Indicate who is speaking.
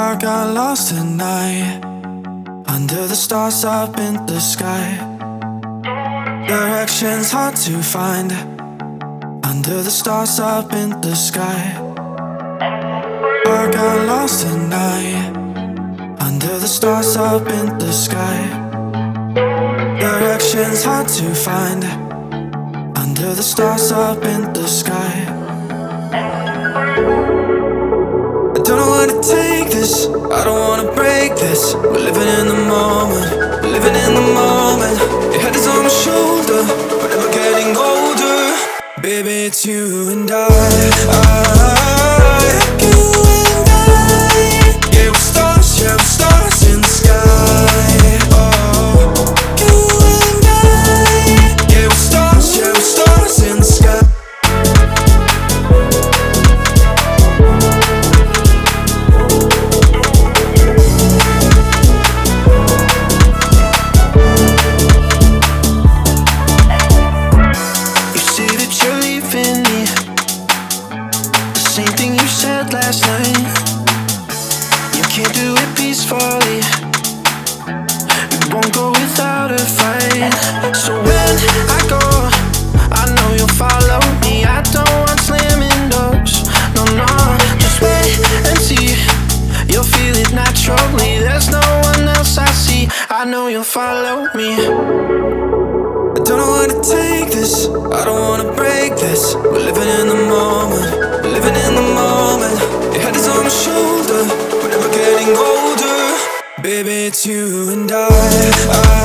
Speaker 1: I got lost at night, under the stars up in the sky. Directions hard to find, under the stars up in the sky. I got lost at night, under the stars up in the sky. Directions hard to find, under the stars up in the sky. I don't know where to take this, I don't wanna break this. We're living in the moment, we're living in the moment. Your head is on my shoulder, we're never getting older. Baby, it's you and I. You and I. Yeah, we're stars in the sky. Oh, you and I. Yeah, we're stars in the sky.
Speaker 2: Last night, you can't do it peacefully. You won't go without a fight. So when I go, I know you'll follow me. I don't want slamming doors. No, no, just wait and see. You'll feel it naturally. There's no one else I see. I know you'll follow me.
Speaker 1: I don't know where to take this, I don't wanna break this. We're living in the moment, we're living in the moment. Your head is on my shoulder, we're never getting older. Baby, it's you and I.